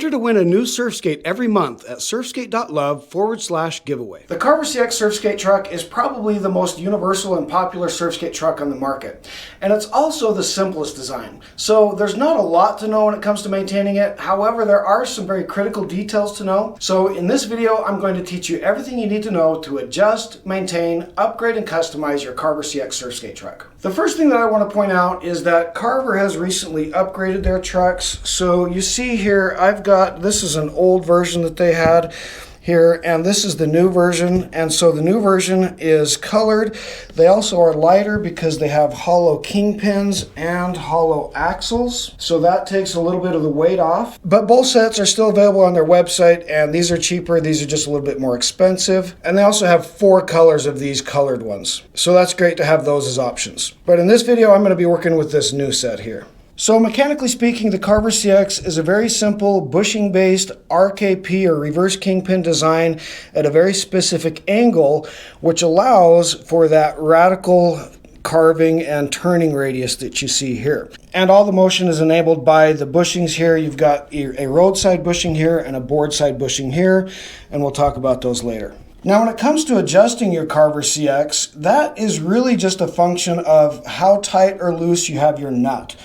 Enter to win a new Surfskate every month at surfskate.love/giveaway. The Carver CX Surfskate truck is probably the most universal and popular surfskate truck on the market. And it's also the simplest design. So there's not a lot to know when it comes to maintaining it. However, there are some very critical details to know. So in this video, I'm going to teach you everything you need to know to adjust, maintain, upgrade, and customize your Carver CX Surfskate truck. The first thing that I want to point out is that Carver has recently upgraded their trucks. So you see here, this is an old version that they had here, and this is the new version. And so the new version is colored. They also are lighter because they have hollow kingpins and hollow axles. So that takes a little bit of the weight off. But both sets are still available on their website, and these are cheaper. These are just a little bit more expensive. And they also have 4 colors of these colored ones. So that's great to have those as options. But in this video, I'm going to be working with this new set here. So mechanically speaking, the Carver CX is a very simple bushing-based RKP or reverse kingpin design at a very specific angle, which allows for that radical carving and turning radius that you see here. And all the motion is enabled by the bushings here. You've got a roadside bushing here and a boardside bushing here, and we'll talk about those later. Now, when it comes to adjusting your Carver CX, that is really just a function of how tight or loose you have your nut.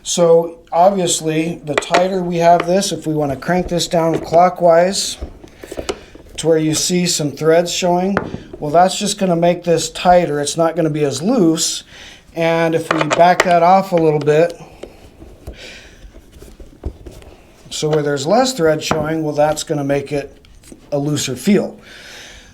So obviously, the tighter we have this, if we want to crank this down clockwise to where you see some threads showing, well, that's just going to make this tighter. It's not going to be as loose. And if we back that off a little bit, so where there's less thread showing, well, that's going to make it a looser feel.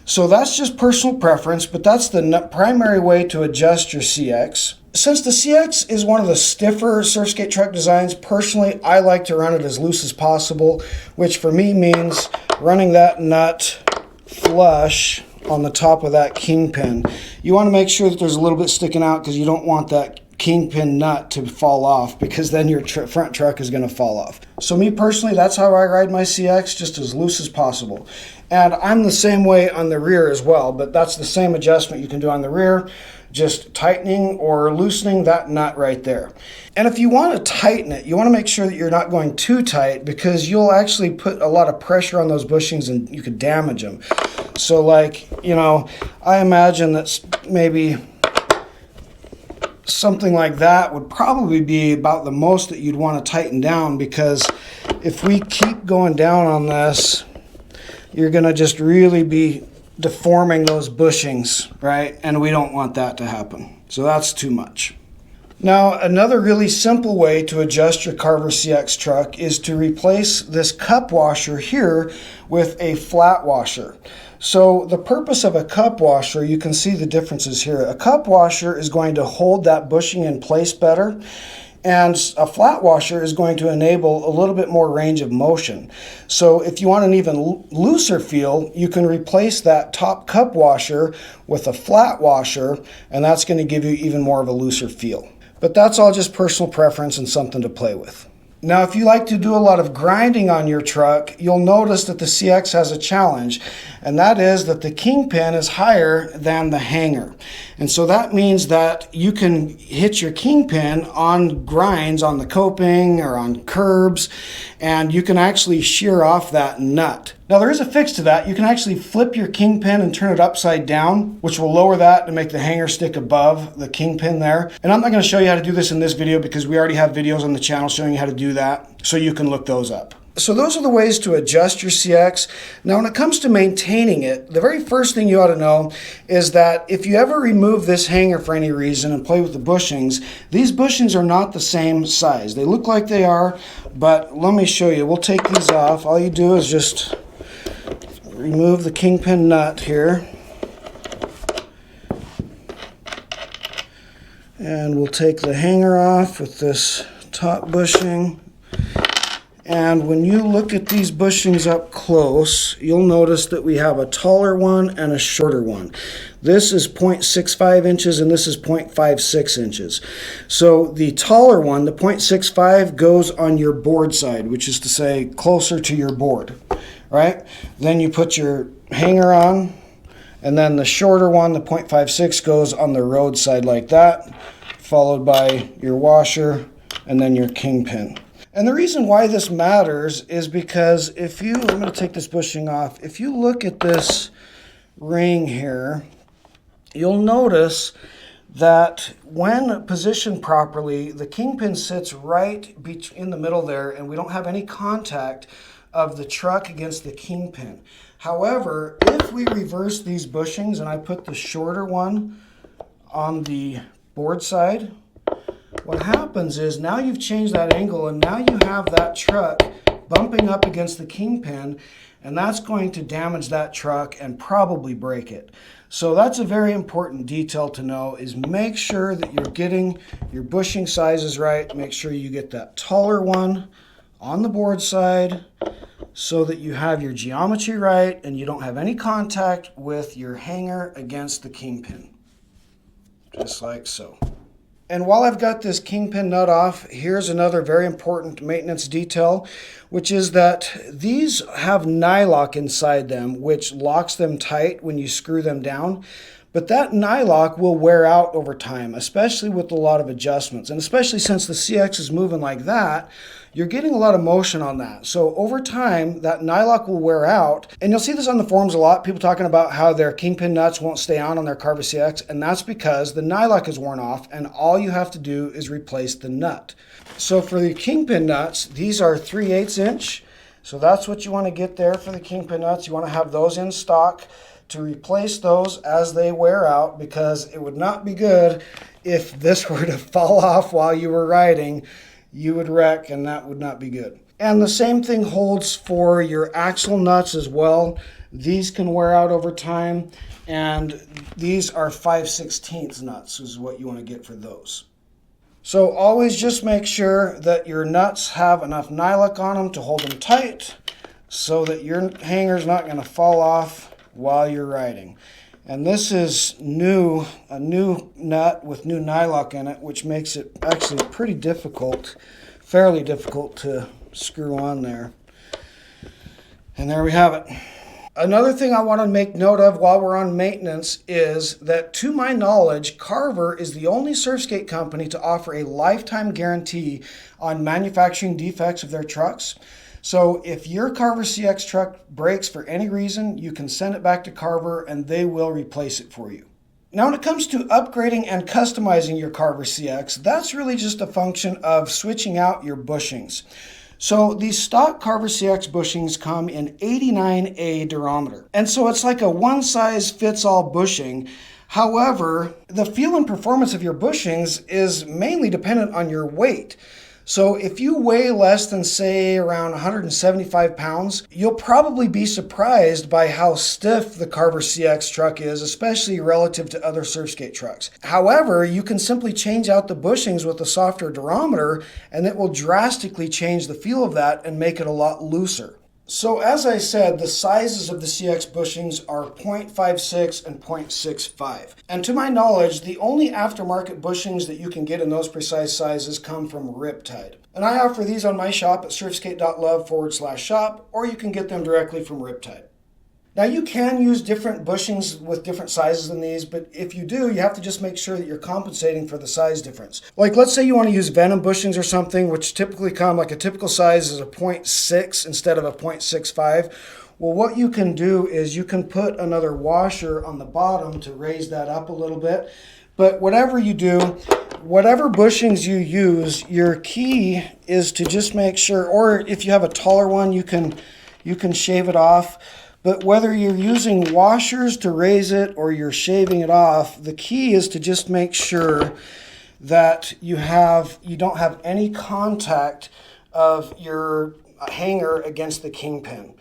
So that's just personal preference, but that's the primary way to adjust your CX. Since the CX is one of the stiffer surfskate truck designs, personally, I like to run it as loose as possible, which for me means running that nut flush on the top of that kingpin. You want to make sure that there's a little bit sticking out because you don't want that kingpin nut to fall off, because then your front truck is going to fall off. So me personally, that's how I ride my CX, just as loose as possible. And I'm the same way on the rear as well, but that's the same adjustment you can do on the rear, just tightening or loosening that nut right there. And if you want to tighten it, you want to make sure that you're not going too tight, because you'll actually put a lot of pressure on those bushings and you could damage them. So like, I imagine that's maybe something like that would probably be about the most that you'd want to tighten down, because if we keep going down on this, you're going to just really be deforming those bushings, right? And we don't want that to happen. So that's too much. Now, another really simple way to adjust your Carver CX truck is to replace this cup washer here with a flat washer. So the purpose of a cup washer, you can see the differences here. A cup washer is going to hold that bushing in place better, and a flat washer is going to enable a little bit more range of motion. So if you want an even looser feel, you can replace that top cup washer with a flat washer, and that's going to give you even more of a looser feel. But that's all just personal preference and something to play with. Now, if you like to do a lot of grinding on your truck, you'll notice that the CX has a challenge, and that is that the kingpin is higher than the hanger. And so that means that you can hit your kingpin on grinds on the coping or on curbs, and you can actually shear off that nut. Now, there is a fix to that. You can actually flip your kingpin and turn it upside down, which will lower that to make the hanger stick above the kingpin there. And I'm not going to show you how to do this in this video, because we already have videos on the channel showing you how to do that, so you can look those up. So those are the ways to adjust your CX. Now, when it comes to maintaining it, the very first thing you ought to know is that if you ever remove this hanger for any reason and play with the bushings, these bushings are not the same size. They look like they are, but let me show you. We'll take these off. All you do is just remove the kingpin nut here. And we'll take the hanger off with this top bushing. And when you look at these bushings up close, you'll notice that we have a taller one and a shorter one. This is 0.65 inches and this is 0.56 inches. So the taller one, the 0.65, goes on your board side, which is to say closer to your board, right? Then you put your hanger on, and then the shorter one, the 0.56, goes on the road side like that, followed by your washer and then your kingpin. And the reason why this matters is because if you, I'm going to take this bushing off, if you look at this ring here, you'll notice that when positioned properly, the Kingpin sits right in the middle there, and we don't have any contact of the truck against the Kingpin. However, if we reverse these bushings and I put the shorter one on the board side, what happens is now you've changed that angle, and now you have that truck bumping up against the Kingpin, and that's going to damage that truck and probably break it. So that's a very important detail to know, is make sure that you're getting your bushing sizes right. Make sure you get that taller one on the board side so that you have your geometry right and you don't have any contact with your hanger against the Kingpin. Just like so. And while I've got this Kingpin nut off, here's another very important maintenance detail, which is that these have nylock inside them, which locks them tight when you screw them down. But that nylock will wear out over time, especially with a lot of adjustments. And especially since the CX is moving like that, you're getting a lot of motion on that. So over time, that nylock will wear out. And you'll see this on the forums a lot, people talking about how their Kingpin nuts won't stay on their Carver CX. And that's because the nylock is worn off, and all you have to do is replace the nut. So for the Kingpin nuts, these are 3/8 inch. So that's what you want to get there for the Kingpin nuts. You want to have those in stock to replace those as they wear out, because it would not be good if this were to fall off while you were riding. You would wreck, and that would not be good. And the same thing holds for your axle nuts as well. These can wear out over time, and these are 5/16 nuts is what you want to get for those. So always just make sure that your nuts have enough nylock on them to hold them tight so that your hanger's not going to fall off while you're riding. And this is a new nut with new nylock in it, which makes it actually pretty difficult, fairly difficult to screw on there. And there we have it. Another thing I want to make note of while we're on maintenance is that, to my knowledge, Carver is the only Surfskate company to offer a lifetime guarantee on manufacturing defects of their trucks. So if your Carver CX truck breaks for any reason, you can send it back to Carver and they will replace it for you. Now, when it comes to upgrading and customizing your Carver CX, that's really just a function of switching out your bushings. So these stock Carver CX bushings come in 89A durometer. And so it's like a one-size-fits-all bushing. However, the feel and performance of your bushings is mainly dependent on your weight. So if you weigh less than, say, around 175 pounds, you'll probably be surprised by how stiff the Carver CX truck is, especially relative to other Surfskate trucks. However, you can simply change out the bushings with a softer durometer, and it will drastically change the feel of that and make it a lot looser. So as I said, the sizes of the CX bushings are 0.56 and 0.65. And to my knowledge, the only aftermarket bushings that you can get in those precise sizes come from Riptide. And I offer these on my shop at surfskate.love/shop, or you can get them directly from Riptide. Now, you can use different bushings with different sizes than these, but if you do, you have to just make sure that you're compensating for the size difference. Like, let's say you want to use Venom bushings or something, which typically come, like a typical size is a 0.6 instead of a 0.65. Well, what you can do is you can put another washer on the bottom to raise that up a little bit. But whatever you do, whatever bushings you use, your key is to just make sure, or if you have a taller one, you can shave it off. But whether you're using washers to raise it or you're shaving it off, the key is to just make sure that you don't have any contact of your hanger against the Kingpin.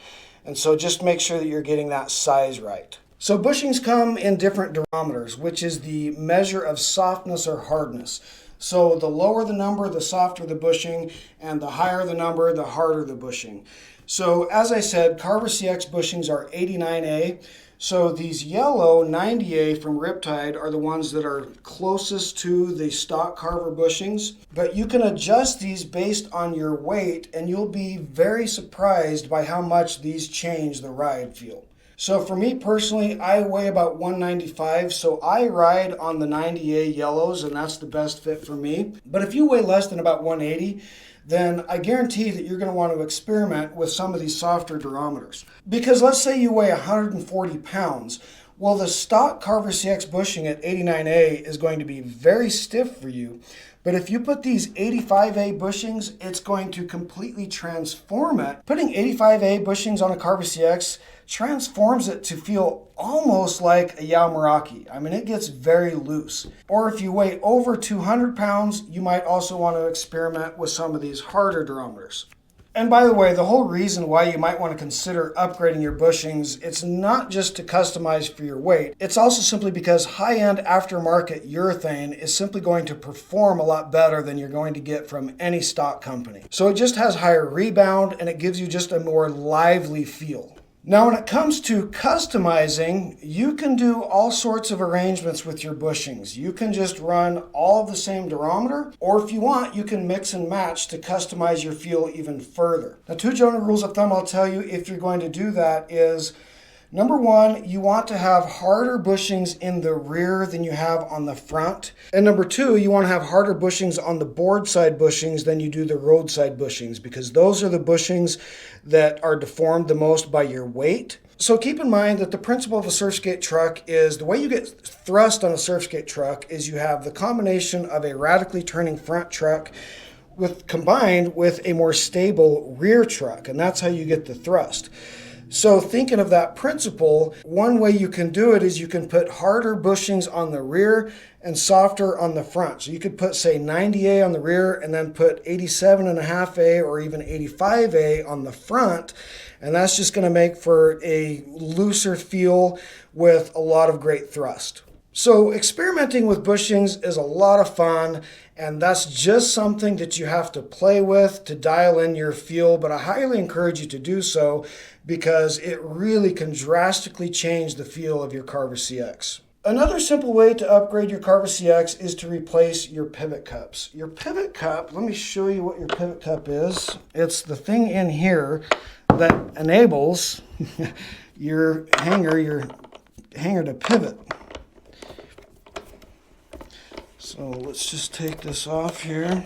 And so just make sure that you're getting that size right. So bushings come in different durometers, which is the measure of softness or hardness. So the lower the number, the softer the bushing, and the higher the number, the harder the bushing. So as I said, Carver CX bushings are 89A. So these yellow 90A from Riptide are the ones that are closest to the stock Carver bushings. But you can adjust these based on your weight, and you'll be very surprised by how much these change the ride feel. So for me personally, I weigh about 195, so I ride on the 90A yellows, and that's the best fit for me. But if you weigh less than about 180, then I guarantee that you're going to want to experiment with some of these softer durometers. Because let's say you weigh 140 pounds. Well, the stock Carver CX bushing at 89A is going to be very stiff for you. But if you put these 85A bushings, it's going to completely transform it. Putting 85A bushings on a Carver CX transforms it to feel almost like a Yaomaraki. I mean, it gets very loose. Or if you weigh over 200 pounds, you might also want to experiment with some of these harder durometers. And by the way, the whole reason why you might want to consider upgrading your bushings, it's not just to customize for your weight. It's also simply because high-end aftermarket urethane is simply going to perform a lot better than you're going to get from any stock company. So it just has higher rebound and it gives you just a more lively feel. Now, when it comes to customizing, you can do all sorts of arrangements with your bushings. You can just run all of the same durometer, or if you want, you can mix and match to customize your feel even further. Now, two general rules of thumb I'll tell you if you're going to do that is, number one, you want to have harder bushings in the rear than you have on the front. And number two, you want to have harder bushings on the board side bushings than you do the roadside bushings, because those are the bushings that are deformed the most by your weight. So keep in mind that the principle of a Surfskate truck is the way you get thrust on a Surfskate truck is you have the combination of a radically turning front truck combined with a more stable rear truck, and that's how you get the thrust. So thinking of that principle, one way you can do it is you can put harder bushings on the rear and softer on the front. So you could put, say, 90A on the rear and then put 87.5A or even 85A on the front. And that's just going to make for a looser feel with a lot of great thrust. So experimenting with bushings is a lot of fun, and that's just something that you have to play with to dial in your feel, but I highly encourage you to do so because it really can drastically change the feel of your Carver CX. Another simple way to upgrade your Carver CX is to replace your pivot cups. Your pivot cup, let me show you what your pivot cup is. It's the thing in here that enables your hanger to pivot. So let's just take this off here.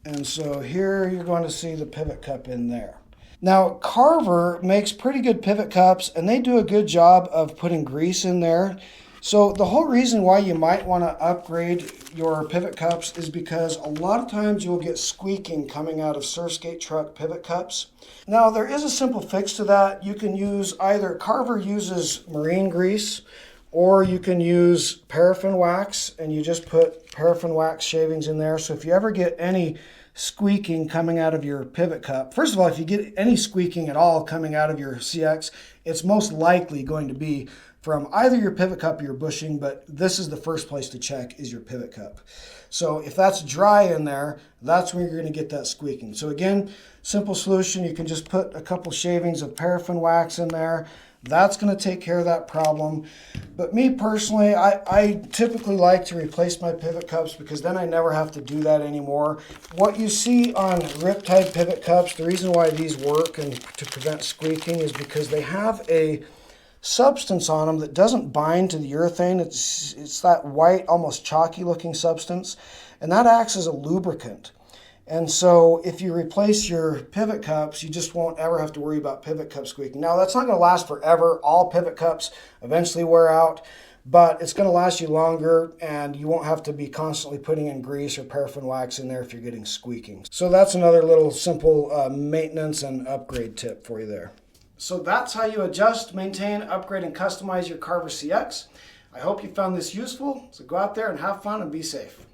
And so here you're going to see the pivot cup in there. Now, Carver makes pretty good pivot cups, and they do a good job of putting grease in there. So the whole reason why you might want to upgrade your pivot cups is because a lot of times you'll get squeaking coming out of Surfskate truck pivot cups. Now, there is a simple fix to that. You can use either Carver uses marine grease, or you can use paraffin wax, and you just put paraffin wax shavings in there. So if you ever get any squeaking coming out of your pivot cup, first of all, if you get any squeaking at all coming out of your CX, it's most likely going to be from either your pivot cup or your bushing, but this is the first place to check is your pivot cup. So if that's dry in there, that's when you're going to get that squeaking. So again, simple solution, you can just put a couple shavings of paraffin wax in there. That's going to take care of that problem. But me personally, I typically like to replace my pivot cups because then I never have to do that anymore. What you see on Riptide pivot cups, the reason why these work and to prevent squeaking is because they have a substance on them that doesn't bind to the urethane. It's that white, almost chalky looking substance, and that acts as a lubricant. And so if you replace your pivot cups, you just won't ever have to worry about pivot cup squeaking. Now, that's not going to last forever. All pivot cups eventually wear out, but it's going to last you longer, and you won't have to be constantly putting in grease or paraffin wax in there if you're getting squeaking. So that's another little simple maintenance and upgrade tip for you there. So that's how you adjust, maintain, upgrade, and customize your Carver CX. I hope you found this useful. So go out there and have fun and be safe.